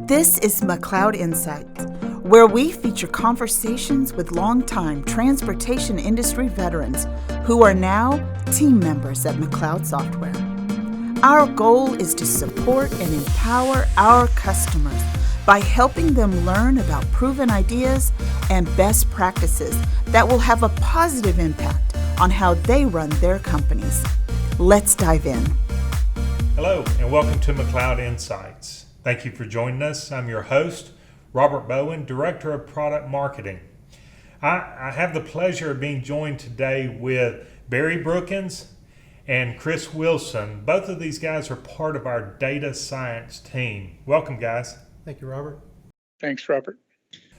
This is McLeod Insights, where we feature conversations with longtime transportation industry veterans who are now team members at McLeod Software. Our goal is to support and empower our customers by helping them learn about proven ideas and best practices that will have a positive impact on how they run their companies. Let's dive in. Hello, and welcome to McLeod Insights. Thank you for joining us. I'm your host, Robert Bowen, Director of Product Marketing. I have the pleasure of being joined today with Barry Brookins and Criss Wilson. Both of these guys are part of our data science team. Welcome, guys. Thank you, Robert. Thanks, Robert.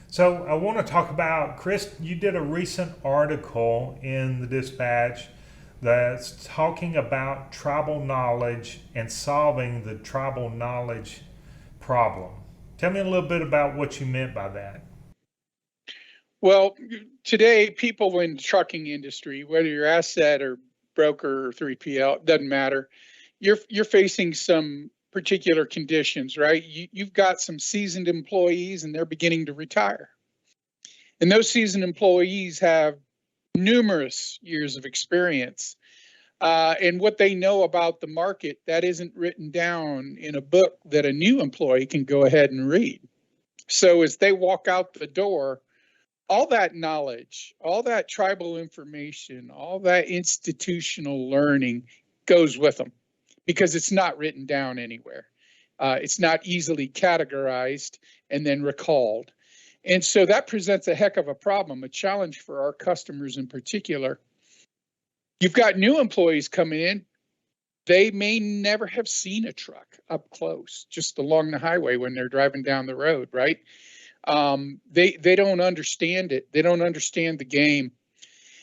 So I want to talk about, Criss, you did a recent article in the Dispatch that's talking about tribal knowledge and solving the tribal knowledge problem. Tell me a little bit about what you meant by that. Well, today, people in the trucking industry, whether you're asset or broker or 3PL, it doesn't matter. You're facing some particular conditions, right? You've got some seasoned employees and they're beginning to retire. And those seasoned employees have numerous years of experience. And what they know about the market, that isn't written down in a book that a new employee can go ahead and read. So as they walk out the door, all that knowledge, all that tribal information, all that institutional learning goes with them because it's not written down anywhere. It's not easily categorized and then recalled. And so that presents a heck of a problem, a challenge for our customers in particular. You've got new employees coming in. They may never have seen a truck up close, just along the highway when they're driving down the road, right? They don't understand it. They don't understand the game.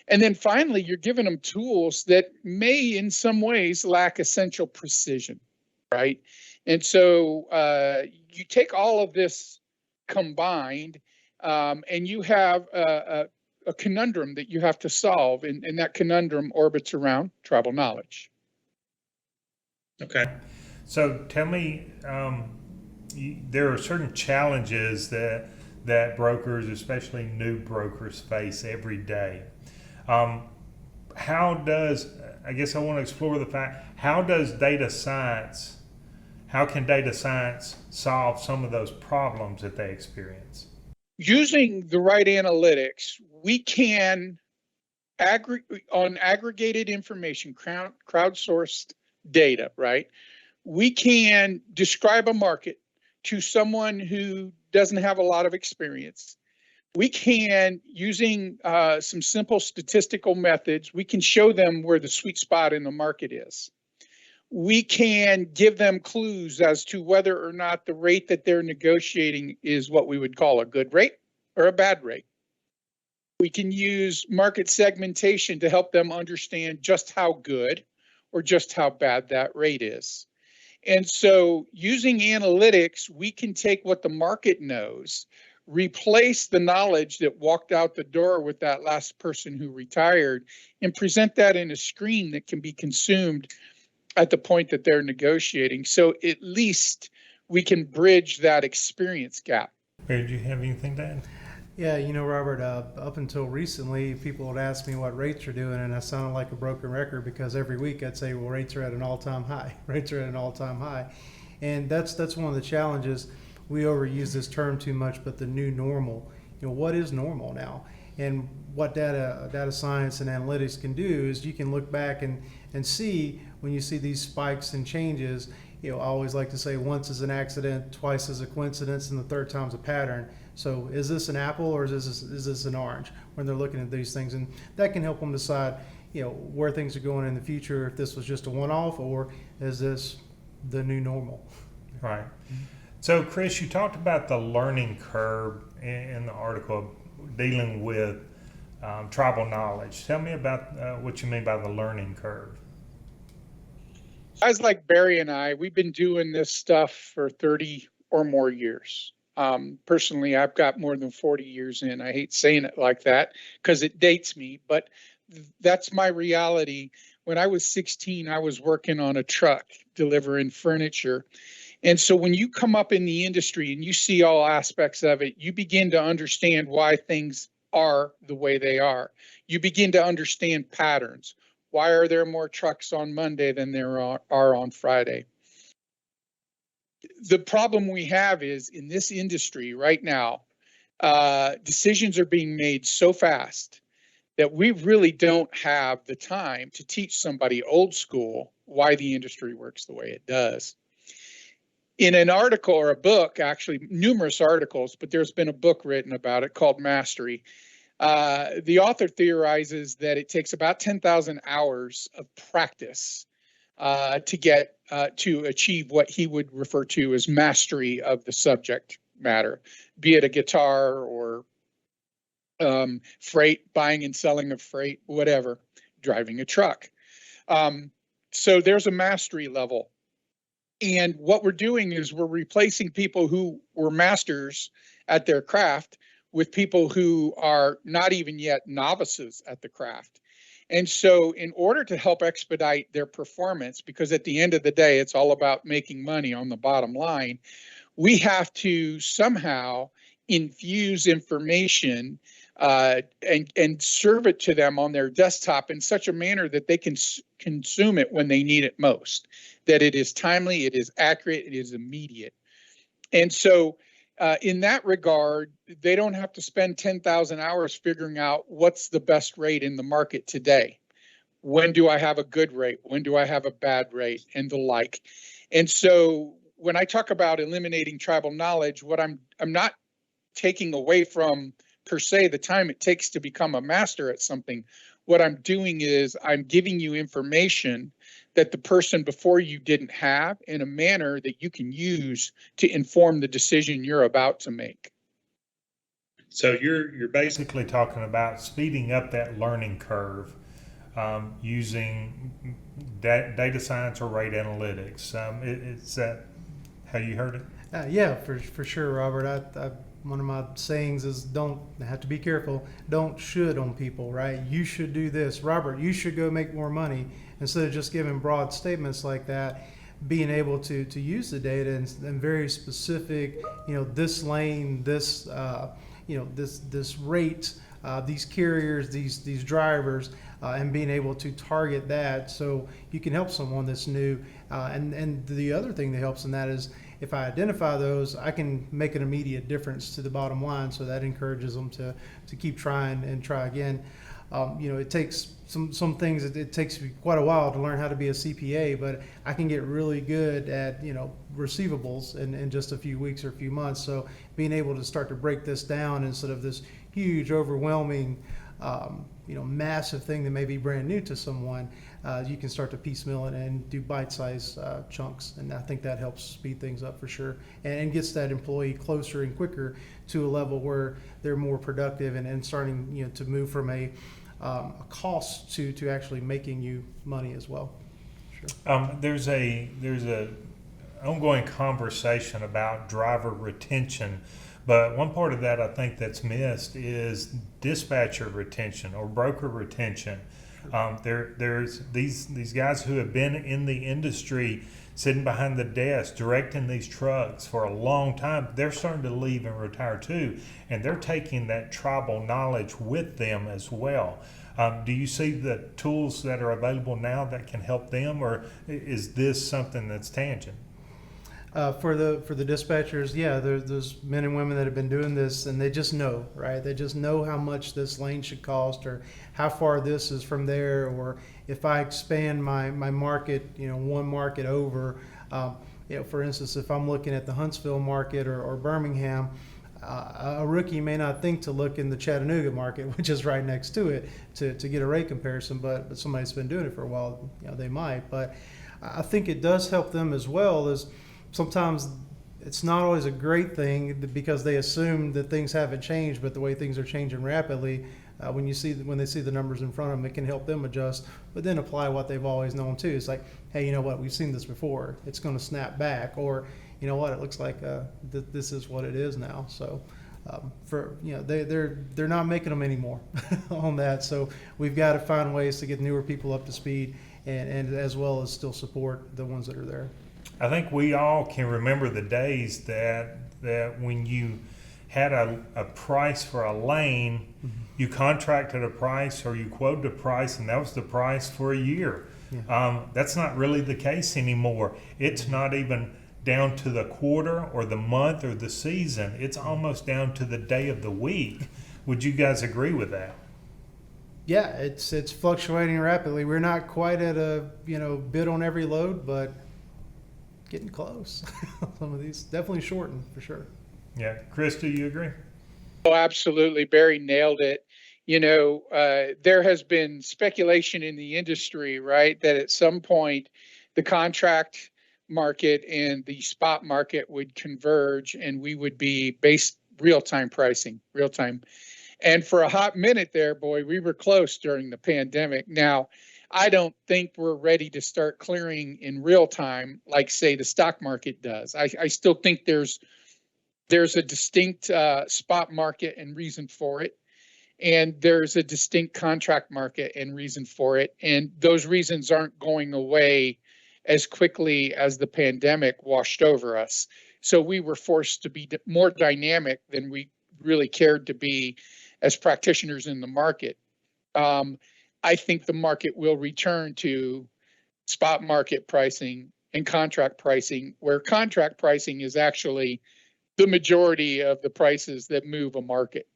And then finally, you're giving them tools that may in some ways lack essential precision, right? And so you take all of this combined and you have a conundrum that you have to solve, and that conundrum orbits around tribal knowledge. Okay. So tell me, there are certain challenges that brokers, especially new brokers, face every day. I guess I want to explore the fact, how can data science solve some of those problems that they experience? Using the right analytics, we can on aggregated information, crowdsourced data, right? We can describe a market to someone who doesn't have a lot of experience. We can, using some simple statistical methods, we can show them where the sweet spot in the market is. We can give them clues as to whether or not the rate that they're negotiating is what we would call a good rate or a bad rate. We can use market segmentation to help them understand just how good or just how bad that rate is. And so using analytics, we can take what the market knows, replace the knowledge that walked out the door with that last person who retired, and present that in a screen that can be consumed at the point that they're negotiating. So at least we can bridge that experience gap. Barry, do you have anything to add? Yeah, Robert, up until recently, people would ask me what rates are doing, and I sounded like a broken record because every week I'd say, well, rates are at an all-time high. Rates are at an all-time high. And that's one of the challenges. We overuse this term too much, but the new normal. What is normal now? And what data science and analytics can do is you can look back and see when you see these spikes and changes. I always like to say once is an accident, twice is a coincidence, and the third time's a pattern. So is this an apple or is this an orange when they're looking at these things? And that can help them decide, where things are going in the future, if this was just a one-off or is this the new normal? Right. So, Criss, you talked about the learning curve in the article dealing with tribal knowledge. Tell me about what you mean by the learning curve. Guys like Barry and I, we've been doing this stuff for 30 or more years. Personally, I've got more than 40 years in. I hate saying it like that because it dates me, but that's my reality. When I was 16, I was working on a truck delivering furniture, And so when you come up in the industry and you see all aspects of it, you begin to understand why things are the way they are. You begin to understand patterns. Why are there more trucks on Monday than there are on Friday? The problem we have is in this industry right now, decisions are being made so fast that we really don't have the time to teach somebody old school why the industry works the way it does. In an article or a book, actually numerous articles, but there's been a book written about it called Mastery. The author theorizes that it takes about 10,000 hours of practice to achieve what he would refer to as mastery of the subject matter, be it a guitar or freight, buying and selling of freight, whatever, driving a truck. So there's a mastery level. And what we're doing is we're replacing people who were masters at their craft with people who are not even yet novices at the craft. And so in order to help expedite their performance, because at the end of the day, it's all about making money on the bottom line, we have to somehow infuse information and serve it to them on their desktop in such a manner that they can consume it when they need it most, that it is timely, it is accurate, it is immediate. And so in that regard, they don't have to spend 10,000 hours figuring out what's the best rate in the market today. When do I have a good rate? When do I have a bad rate? And the like. And so when I talk about eliminating tribal knowledge, what I'm not taking away from per se the time it takes to become a master at something. What I'm doing is I'm giving you information that the person before you didn't have in a manner that you can use to inform the decision you're about to make. So you're basically talking about speeding up that learning curve using data science or rate analytics. Is that how you heard it? Yeah, for sure, Robert. One of my sayings is have to be careful. Don't should on people, right? You should do this. Robert, you should go make more money. Instead of just giving broad statements like that, being able to use the data and very specific, this lane, this, this rate, these carriers, these drivers, and being able to target that so you can help someone that's new. And the other thing that helps in that is if I identify those, I can make an immediate difference to the bottom line. So that encourages them to keep trying and try again. It takes some things, it takes me quite a while to learn how to be a CPA, but I can get really good at, receivables in just a few weeks or a few months. So being able to start to break this down instead of this huge, overwhelming, massive thing that may be brand new to someone, you can start to piecemeal it and do bite-sized chunks. And I think that helps speed things up for sure and gets that employee closer and quicker to a level where they're more productive and starting, to move from a cost to actually making you money as well. Sure. There's a ongoing conversation about driver retention, but one part of that I think that's missed is dispatcher retention or broker retention. There's these guys who have been in the industry sitting behind the desk directing these trucks for a long time. They're starting to leave and retire too, and they're taking that tribal knowledge with them as well. Do you see the tools that are available now that can help them, or is this something that's tangent? For the dispatchers, yeah, there's men and women that have been doing this, and they just know, right? They just know how much this lane should cost, or how far this is from there, or if I expand my market, one market over, for instance, if I'm looking at the Huntsville market or Birmingham, a rookie may not think to look in the Chattanooga market, which is right next to it, to get a rate comparison, but somebody that's been doing it for a while, they might. But I think it does help them as well as sometimes it's not always a great thing because they assume that things haven't changed, but the way things are changing rapidly, when they see the numbers in front of them, it can help them adjust, but then apply what they've always known too. It's like, hey, you know what, we've seen this before. It's going to snap back, or you know what, it looks like this is what it is now. So they're not making them anymore on that. So we've got to find ways to get newer people up to speed, and as well as still support the ones that are there. I think we all can remember the days that when you had a price for a lane, you contracted a price or you quoted a price, and that was the price for a year. Yeah. That's not really the case anymore. It's not even down to the quarter or the month or the season. It's almost down to the day of the week. Would you guys agree with that? Yeah, it's fluctuating rapidly. We're not quite at a bid on every load, but getting close. Some of these definitely shorten for sure. Yeah, Criss, do you agree? Oh, absolutely. Barry nailed it. There has been speculation in the industry, right, that at some point the contract market and the spot market would converge and we would be based real-time pricing, real-time. And for a hot minute there, boy, we were close during the pandemic. Now, I don't think we're ready to start clearing in real time like, say, the stock market does. I still think there's a distinct spot market and reason for it. And there's a distinct contract market and reason for it. And those reasons aren't going away as quickly as the pandemic washed over us. So we were forced to be more dynamic than we really cared to be as practitioners in the market. I think the market will return to spot market pricing and contract pricing, where contract pricing is actually the majority of the prices that move a market.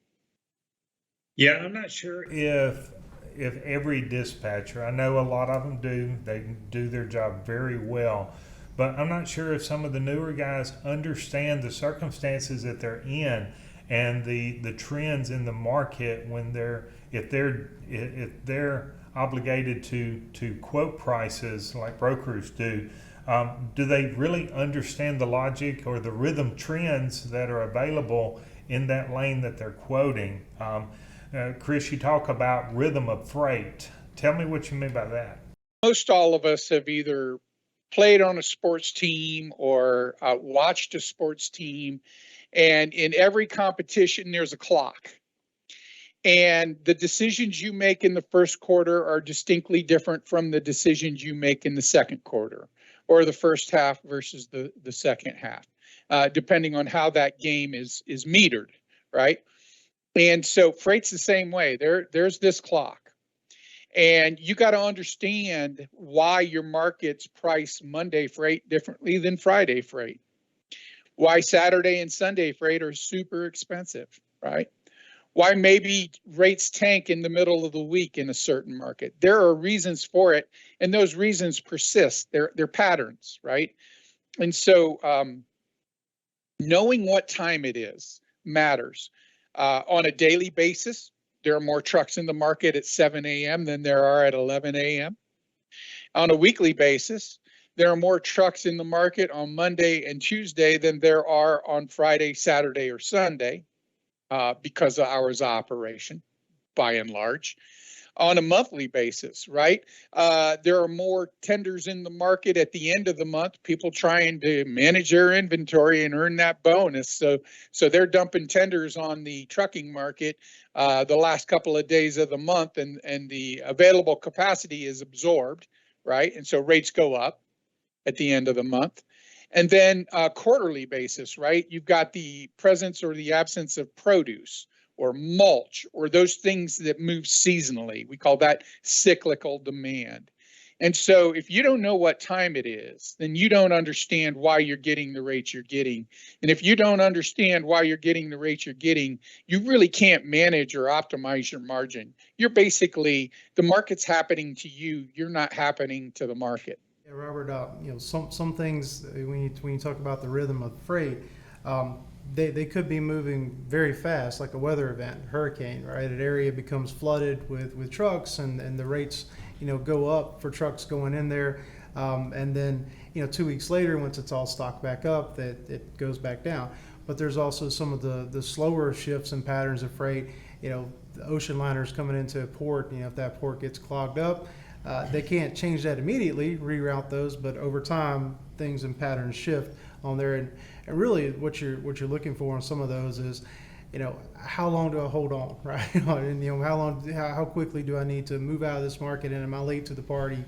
Yeah, I'm not sure if every dispatcher, I know a lot of them do, they do their job very well, but I'm not sure if some of the newer guys understand the circumstances that they're in and the trends in the market when if they're obligated to quote prices like brokers do. Do they really understand the logic or the rhythm trends that are available in that lane that they're quoting? Criss, you talk about rhythm of freight. Tell me what you mean by that. Most all of us have either played on a sports team or watched a sports team. And in every competition, there's a clock. And the decisions you make in the first quarter are distinctly different from the decisions you make in the second quarter or the first half versus the second half, depending on how that game is metered, right? And so freight's the same way. There's this clock. And you got to understand why your markets price Monday freight differently than Friday freight. Why Saturday and Sunday freight are super expensive, right? Why maybe rates tank in the middle of the week in a certain market. There are reasons for it, and those reasons persist. They're patterns, right? And so knowing what time it is matters. On a daily basis, there are more trucks in the market at 7 a.m. than there are at 11 a.m. On a weekly basis, there are more trucks in the market on Monday and Tuesday than there are on Friday, Saturday, or Sunday because of hours of operation, by and large. On a monthly basis, right? There are more tenders in the market at the end of the month, people trying to manage their inventory and earn that bonus. So they're dumping tenders on the trucking market the last couple of days of the month, and the available capacity is absorbed, right? And so rates go up at the end of the month. And then quarterly basis, right? You've got the presence or the absence of produce or mulch or those things that move seasonally. We call that cyclical demand. And so if you don't know what time it is, then you don't understand why you're getting the rates you're getting. And if you don't understand why you're getting the rates you're getting, you really can't manage or optimize your margin. You're basically, the market's happening to you, you're not happening to the market. Yeah, Robert, some things when you talk about the rhythm of freight, they could be moving very fast, like a weather event, hurricane, right? An area becomes flooded with trucks, and the rates, go up for trucks going in there, and then 2 weeks later, once it's all stocked back up, that it goes back down. But there's also some of the slower shifts and patterns of freight. The ocean liners coming into a port, if that port gets clogged up. They can't change that immediately, reroute those, but over time, things and patterns shift on there. And really, what you're looking for on some of those is, how long do I hold on, right? And how quickly do I need to move out of this market? And am I late to the party?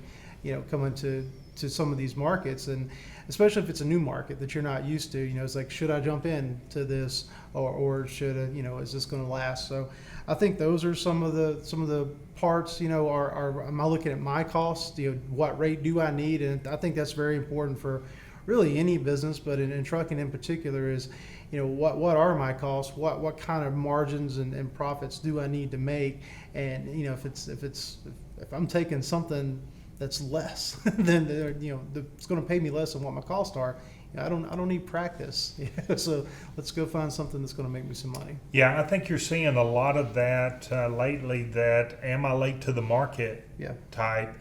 Coming to some of these markets, and especially if it's a new market that you're not used to. It's like, should I jump into this, or should I, is this going to last? So I think those are some of the parts. Are am I looking at my costs? What rate do I need? And I think that's very important for really any business, but in trucking in particular is, what are my costs? What kind of margins and profits do I need to make? And if I'm taking something that's less than it's going to pay me less than what my costs are, I don't need practice. So let's go find something that's going to make me some money. Yeah, I think you're seeing a lot of that lately. That am I late to the market type.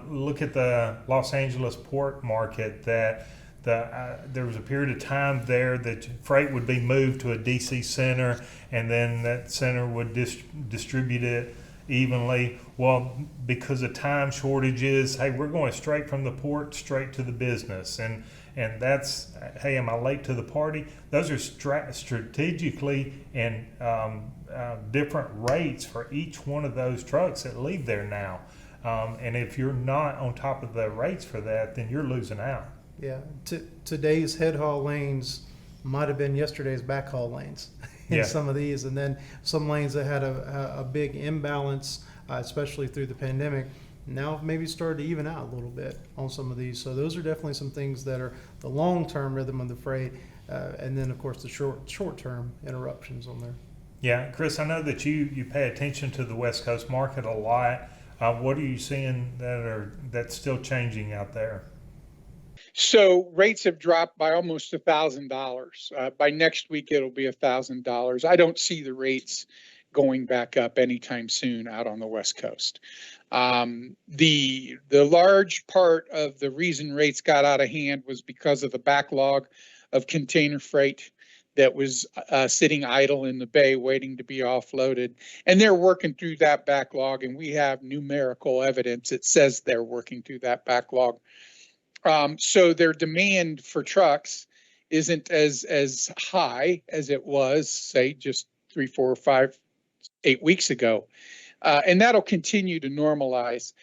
Look at the Los Angeles port market. That there was a period of time there that freight would be moved to a DC center, and then that center would distribute it evenly. Well, because of time shortages, hey, we're going straight from the port straight to the business, and that's, hey, am I late to the party? Those are strategically and different rates for each one of those trucks that leave there now. And if you're not on top of the rates for that, then you're losing out. Yeah, today's head haul lanes might have been yesterday's backhaul lanes in some of these, and then some lanes that had a big imbalance, especially through the pandemic, now maybe started to even out a little bit on some of these. So those are definitely some things that are the long-term rhythm of the freight, and then of course the short-term interruptions on there. Yeah, Chris, I know that you pay attention to the West Coast market a lot. What are you seeing that's still changing out there? So rates have dropped by almost $1,000. By next week, it'll be $1,000. I don't see the rates going back up anytime soon out on the West Coast. The large part of the reason rates got out of hand was because of the backlog of container freight that was sitting idle in the bay waiting to be offloaded. And they're working through that backlog, and we have numerical evidence that says they're working through that backlog. So their demand for trucks isn't as high as it was, say, just 3, 4, 5, 8 weeks ago. And that'll continue to normalize.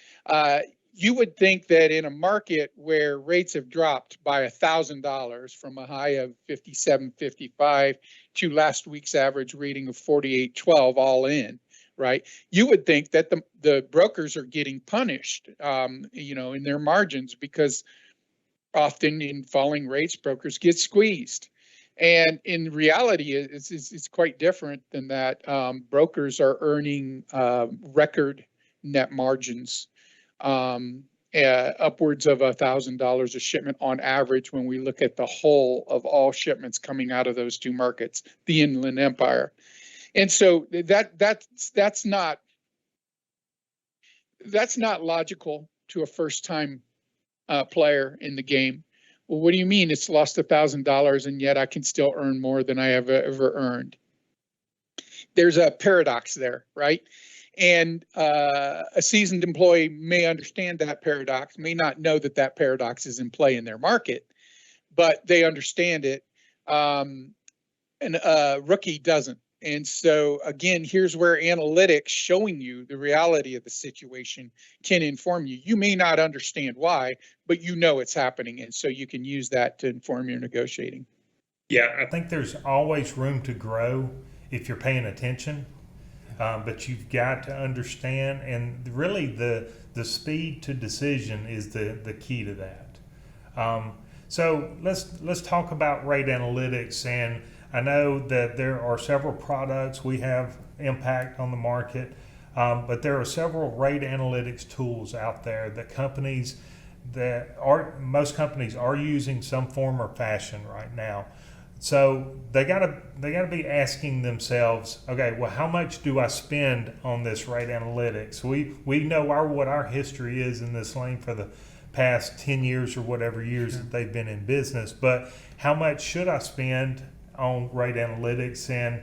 You would think that in a market where rates have dropped by $1,000 from a high of 57.55 to last week's average reading of 48.12 all in, right? You would think that the brokers are getting punished, in their margins, because often in falling rates, brokers get squeezed. And in reality, it's quite different than that. Brokers are earning record net margins, upwards of $1,000 a shipment on average when we look at the whole of all shipments coming out of those two markets, the Inland Empire. And so that's not logical to a first-time player in the game. Well, what do you mean it's lost $1,000 and yet I can still earn more than I have ever earned? There's a paradox there, right? And a seasoned employee may understand that paradox, may not know that paradox is in play in their market, but they understand it. And a rookie doesn't. And so, again, here's where analytics showing you the reality of the situation can inform you. You may not understand why, but you know it's happening. And so you can use that to inform your negotiating. Yeah, I think there's always room to grow if you're paying attention. But you've got to understand, and really the speed to decision is the key to that. So let's talk about rate analytics. And I know that there are several products we have impact on the market, but there are several rate analytics tools out there that most companies are using some form or fashion right now. So they gotta be asking themselves, okay, well, how much do I spend on this rate analytics? We know what our history is in this lane for the past 10 years or whatever years that they've been in business, but how much should I spend on rate analytics, and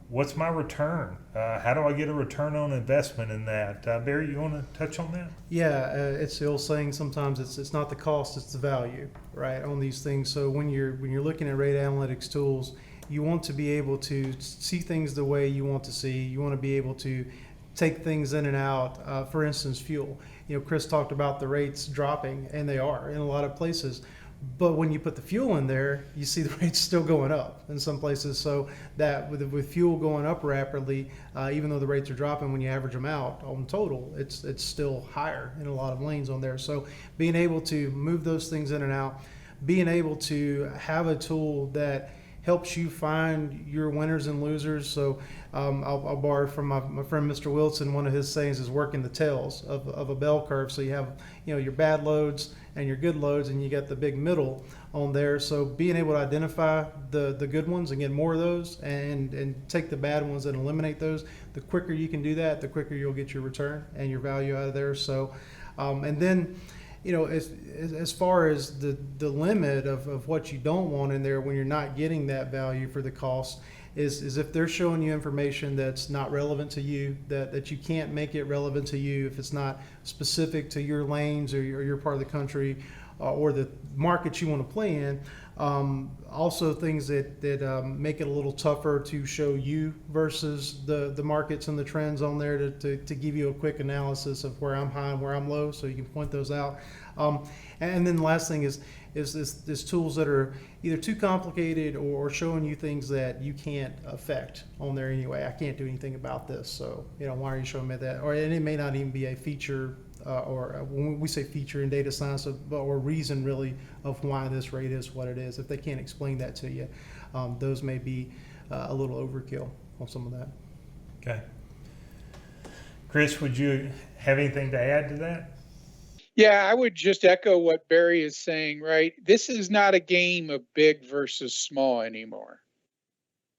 what's my return? How do I get a return on investment in that? Barry, you want to touch on that? Yeah, it's the old saying. Sometimes it's not the cost, it's the value, right, on these things. So when you're looking at rate analytics tools, you want to be able to see things the way you want to see. You want to be able to take things in and out. For instance, fuel. Criss talked about the rates dropping, and they are in a lot of places. But when you put the fuel in there, you see the rates still going up in some places. So that with fuel going up rapidly, even though the rates are dropping, when you average them out on total, it's still higher in a lot of lanes on there. So being able to move those things in and out, being able to have a tool that helps you find your winners and losers. So I'll borrow from my friend Mr. Wilson. One of his sayings is working the tails of a bell curve. So you have your bad loads and your good loads, and you got the big middle on there. So being able to identify the good ones and get more of those, and take the bad ones and eliminate those, the quicker you can do that, the quicker you'll get your return and your value out of there. So and then as far as the limit of what you don't want in there when you're not getting that value for the cost is if they're showing you information that's not relevant to you, that you can't make it relevant to you, if it's not specific to your lanes or your part of the country or the market you want to play in. Also things that make it a little tougher to show you versus the markets and the trends on there to give you a quick analysis of where I'm high and where I'm low, so you can point those out. And then the last thing is this tools that are either too complicated or showing you things that you can't affect on there anyway. I can't do anything about this, so why are you showing me that? And it may not even be a feature or when we say feature in data science, or reason really of why this rate is what it is. If they can't explain that to you, those may be a little overkill on some of that. Okay. Criss, would you have anything to add to that? Yeah, I would just echo what Barry is saying, right? This is not a game of big versus small anymore.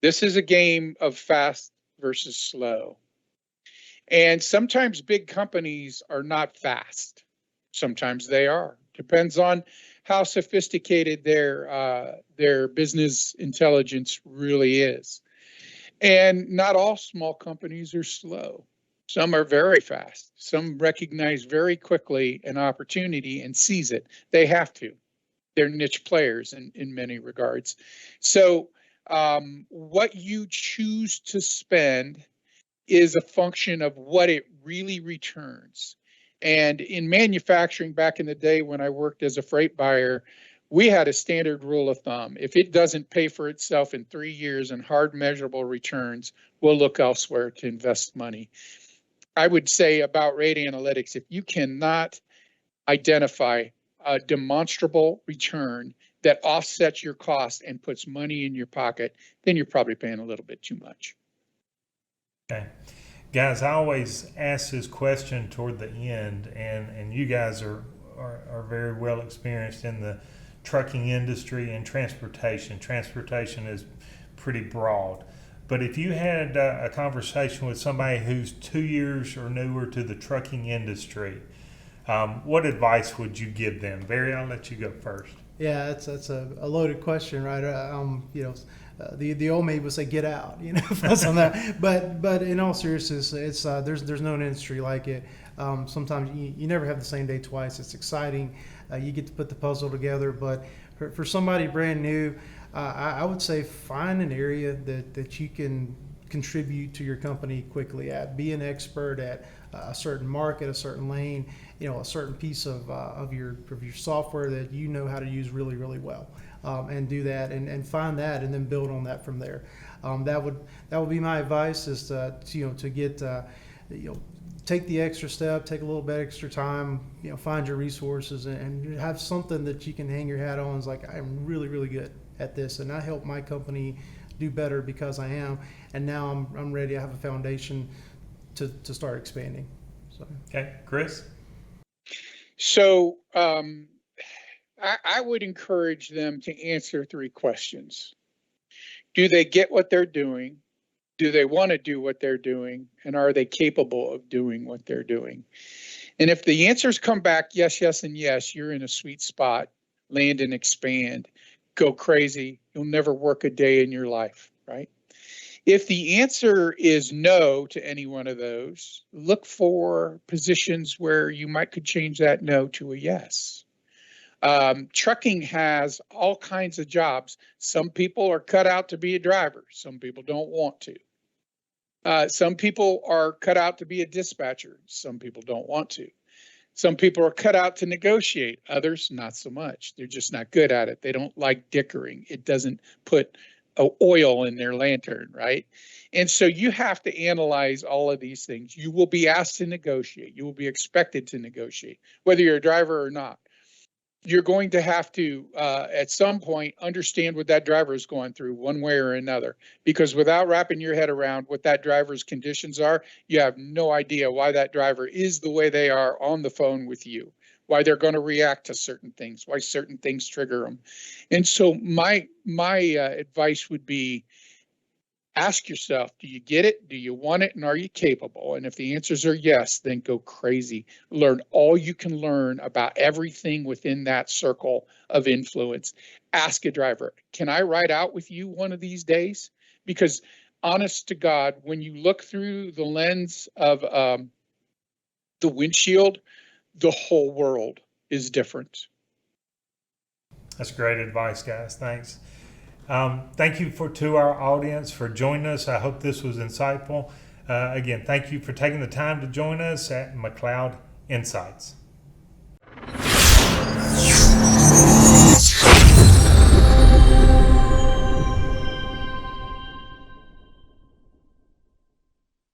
This is a game of fast versus slow. And sometimes big companies are not fast. Sometimes they are. Depends on how sophisticated their business intelligence really is. And not all small companies are slow. Some are very fast. Some recognize very quickly an opportunity and seize it. They have to. They're niche players in many regards. So what you choose to spend is a function of what it really returns. And in manufacturing back in the day when I worked as a freight buyer, we had a standard rule of thumb. If it doesn't pay for itself in 3 years in hard measurable returns, we'll look elsewhere to invest money. I would say about rate analytics, if you cannot identify a demonstrable return that offsets your cost and puts money in your pocket, then you're probably paying a little bit too much. Okay. Guys, I always ask this question toward the end, and you guys are very well experienced in the trucking industry and transportation. Transportation is pretty broad. But if you had a conversation with somebody who's 2 years or newer to the trucking industry, what advice would you give them? Barry, I'll let you go first. Yeah, that's a loaded question, right? The old me would say get out, on that. But in all seriousness, it's there's no industry like it. Sometimes you never have the same day twice. It's exciting. You get to put the puzzle together. But for somebody brand new, I would say find an area that you can contribute to your company quickly at. Be an expert at a certain market, a certain lane, a certain piece of your software that you know how to use really, really well, and do that and find that and then build on that from there. That would be my advice, is to get take the extra step, take a little bit extra time, find your resources and have something that you can hang your hat on. It's like, I'm really, really good at this, and I help my company do better because I am, and now I'm ready. I have a foundation to start expanding. So. Okay, Criss? So I would encourage them to answer 3 questions. Do they get what they're doing? Do they want to do what they're doing? And are they capable of doing what they're doing? And if the answers come back yes, yes, and yes, you're in a sweet spot. Land and expand. Go crazy. You'll never work a day in your life, right? If the answer is no to any one of those, look for positions where you could change that no to a yes. Trucking has all kinds of jobs. Some people are cut out to be a driver. Some people don't want to. Some people are cut out to be a dispatcher. Some people don't want to. Some people are cut out to negotiate, others not so much. They're just not good at it. They don't like dickering. It doesn't put oil in their lantern, right? And so you have to analyze all of these things. You will be asked to negotiate. You will be expected to negotiate, whether you're a driver or not. You're going to have to, at some point, understand what that driver is going through one way or another, because without wrapping your head around what that driver's conditions are, you have no idea why that driver is the way they are on the phone with you, why they're going to react to certain things, why certain things trigger them. And so my advice would be, ask yourself, do you get it? Do you want it? And are you capable? And if the answers are yes, then go crazy. Learn all you can learn about everything within that circle of influence. Ask a driver, can I ride out with you one of these days? Because honest to God, when you look through the lens of the windshield, the whole world is different. That's great advice, guys. Thanks. Thank you to our audience for joining us. I hope this was insightful. Again, thank you for taking the time to join us at McLeod Insights.